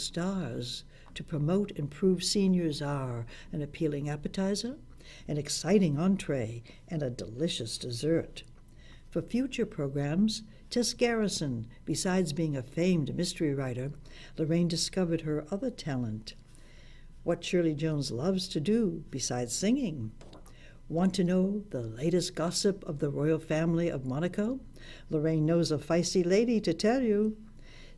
Stars to promote Improved Seniors are an appealing appetizer, an exciting entree, and a delicious dessert. For future programs, Tess Garrison, besides being a famed mystery writer, Lorraine discovered her other talent. What Shirley Jones loves to do besides singing. Want to know the latest gossip of the royal family of Monaco? Lorraine knows a feisty lady to tell you.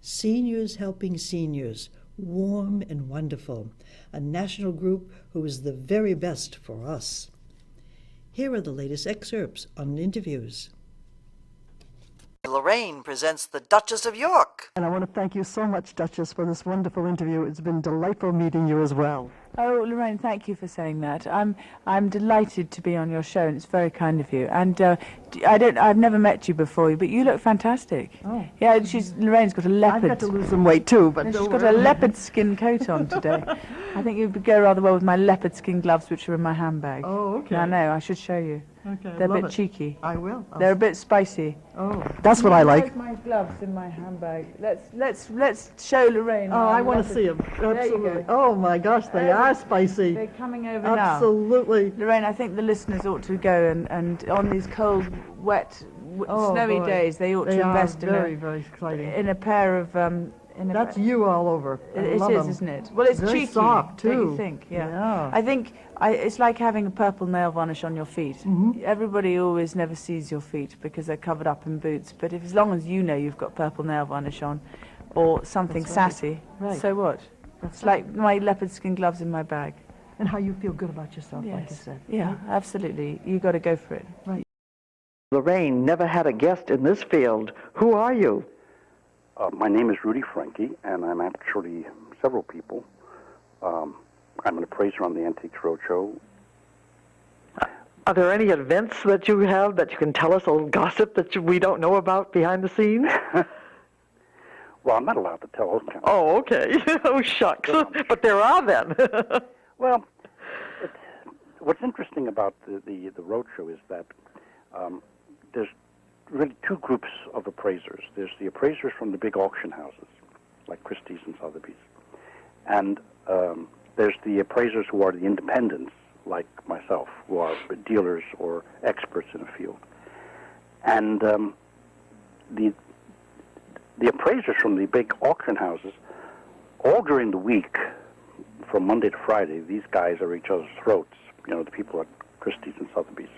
Seniors Helping Seniors, warm and wonderful, a national group who is the very best for us. Here are the latest excerpts on interviews. Lorraine presents the Duchess of York. And I want to thank you so much, Duchess, for this wonderful interview. It's been delightful meeting you as well. Oh, Lorraine, thank you for saying that. I'm delighted to be on your show, and it's very kind of you. And I've never met you before, but you look fantastic. Oh. Yeah, Lorraine's got a leopard. I've got to lose some weight too, but she's got a leopard skin coat on today. I think you'd go rather well with my leopard skin gloves, which are in my handbag. Oh, okay. I know. I should show you. Okay, they're a bit cheeky. I will. They're a bit spicy. Oh, that's what I like. My gloves in my handbag. Let's show Lorraine. Oh, I want to see them. Absolutely. Oh my gosh, they are spicy. They're coming over now. Absolutely. Lorraine, I think the listeners ought to go and on these cold, wet, snowy days, they ought to invest very exciting. in a pair of That's you all over. It is, isn't it? Well, it's very cheeky, soft too. don't you think? Yeah. I think it's like having a purple nail varnish on your feet. Mm-hmm. Everybody always never sees your feet because they're covered up in boots. But as long as you know you've got purple nail varnish on, or something sassy, so what? It's like my leopard skin gloves in my bag. And how you feel good about yourself, like you said. Yeah, absolutely. You got to go for it. Right. Lorraine never had a guest in this field. Who are you? My name is Rudy Franke, and I'm actually several people. I'm an appraiser on the Antiques Roadshow. Are there any events that you have that you can tell us, a little gossip that we don't know about behind the scenes? Well, I'm not allowed to tell those kinds of Oh, okay. Oh, shucks. But there are then. Well, what's interesting about the roadshow is that there's really two groups of appraisers. There's the appraisers from the big auction houses, like Christie's and Sotheby's, and there's the appraisers who are the independents, like myself, who are dealers or experts in a field. And the appraisers from the big auction houses, all during the week, from Monday to Friday, these guys are at each other's throats, the people at Christie's and Sotheby's,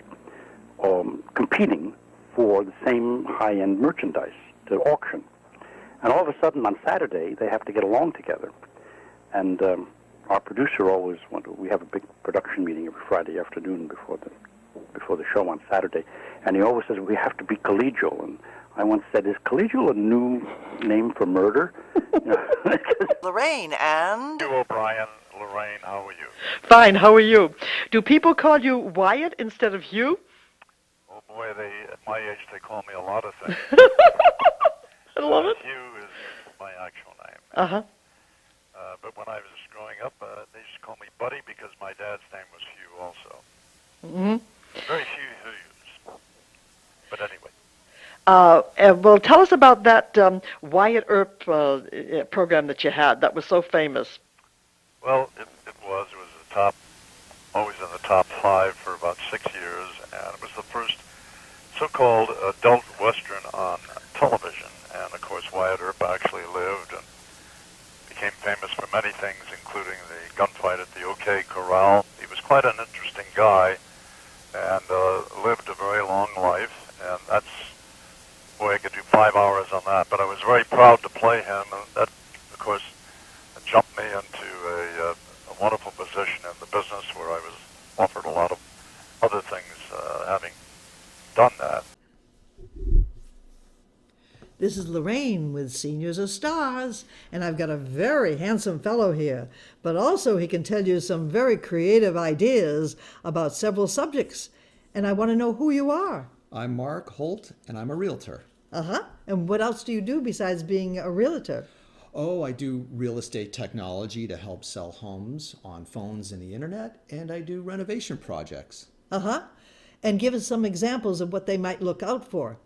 competing for the same high-end merchandise to auction. And all of a sudden, on Saturday, they have to get along together. And our producer always we have a big production meeting every Friday afternoon before the show on Saturday, and he always says we have to be collegial. And I once said, is collegial a new name for murder? Lorraine and... Hugh O Brien. Lorraine, how are you? Fine, how are you? Do people call you Wyatt instead of Hugh? Oh boy, at my age they call me a lot of things. I love it. Hugh is my actual name. Uh-huh. But when I was growing up, they used to call me Buddy because my dad's name was Hugh also. Mm-hmm. Very few Hughes. But anyway. Well, tell us about that Wyatt Earp program that you had that was so famous. Well, it was always in the top 5 for about 6 years, and it was the first so-called adult Western on television. And of course, Wyatt Earp actually lived and became famous for many things, including the gunfight at the OK Corral. He was quite an interesting guy and lived a very long life, and I could do 5 hours on that, but I was very proud to play him, and that, of course, jumped me into a wonderful position in the business where I was offered a lot of other things having done that. This is Lorraine with Seniors Are Stars, and I've got a very handsome fellow here, but also he can tell you some very creative ideas about several subjects, and I want to know who you are. I'm Mark Holt, and I'm a realtor. Uh-huh. And what else do you do besides being a realtor? Oh, I do real estate technology to help sell homes on phones and the internet, and I do renovation projects. Uh-huh. And give us some examples of what they might look out for.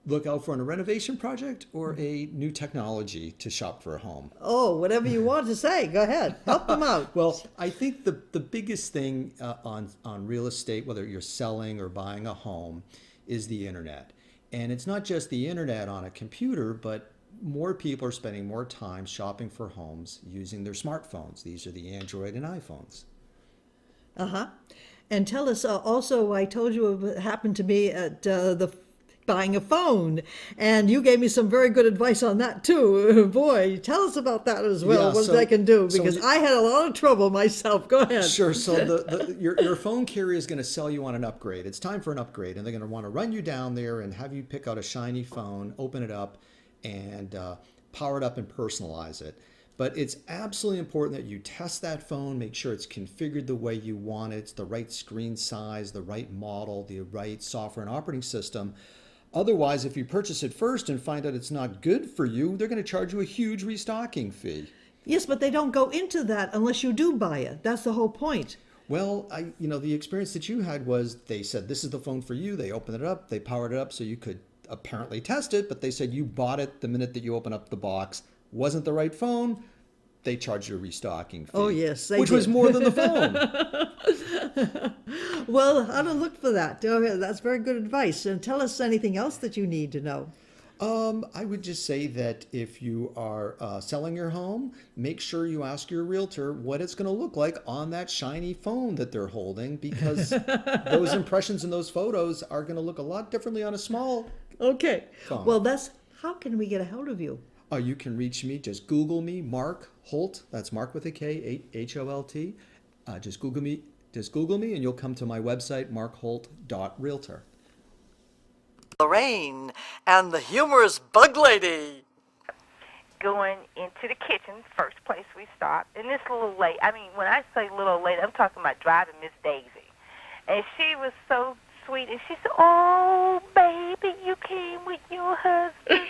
look out for on a renovation project or a new technology to shop for a home? Oh, whatever you want to say. Go ahead. Help them out. Well, I think the biggest thing on real estate, whether you're selling or buying a home, is the internet. And it's not just the internet on a computer, but more people are spending more time shopping for homes using their smartphones. These are the Android and iPhones. Uh-huh. And tell us also, I told you what happened to me at the buying a phone, and you gave me some very good advice on that too. Boy, tell us about that as well, Yeah, what so- they can do, so because you- I had a lot of trouble myself. Go ahead. Sure. So your phone carrier is going to sell you on an upgrade. It's time for an upgrade, and they're going to want to run you down there and have you pick out a shiny phone, open it up, and power it up and personalize it. But it's absolutely important that you test that phone, make sure it's configured the way you want it, it's the right screen size, the right model, the right software and operating system. Otherwise, if you purchase it first and find out it's not good for you, they're going to charge you a huge restocking fee. Yes, but they don't go into that unless you do buy it. That's the whole point. Well, the experience that you had was they said, this is the phone for you. They opened it up, they powered it up so you could apparently test it, but they said you bought it the minute that you open up the box. Wasn't the right phone, they charged you a restocking fee. Oh, yes, they which was did. more than the phone. Well, how to look for that. Oh, that's very good advice. And tell us anything else that you need to know. I would just say that if you are selling your home, make sure you ask your realtor what it's going to look like on that shiny phone that they're holding, because those impressions and those photos are going to look a lot differently on a small Okay. phone. Well, how can we get a hold of you? You can reach me. Just Google me, Mark Holt. That's Mark with a K, Holt. Just Google me, and you'll come to my website, markholt.realtor. Lorraine and the humorous bug lady. Going into the kitchen, first place we stopped, and this little lady, I mean, when I say little lady, I'm talking about driving Miss Daisy. And she was so sweet, and she said, "Oh, baby, you came with your husband."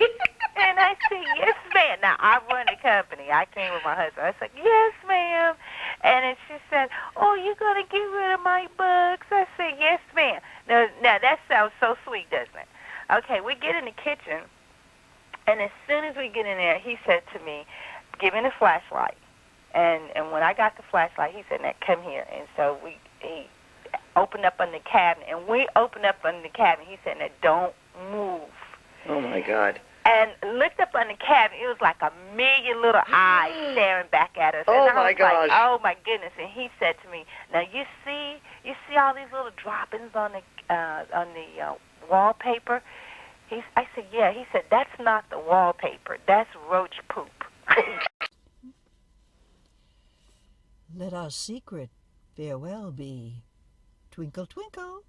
And I said, "Yes, ma'am." Now, I run the company. I came with my husband. I said, "Yes, ma'am." And then she said, "Oh, you're going to get rid of my bugs?" I said, "Yes, ma'am." Now, that sounds so sweet, doesn't it? Okay, we get in the kitchen, and as soon as we get in there, he said to me, "Give me the flashlight." And when I got the flashlight, he said, "Now, come here." And so he opened up on the cabinet, and we opened up on the cabinet. He said, "Now, don't move." Oh, my God. And looked up on the cabinet. It was like a million little eyes staring back at us. Oh, and I my was gosh. like, "Oh, my goodness." And he said to me, "Now, you see all these little droppings on the wallpaper?" I said, "Yeah." He said, "That's not the wallpaper. That's roach poop." Let our secret farewell be. Twinkle, twinkle.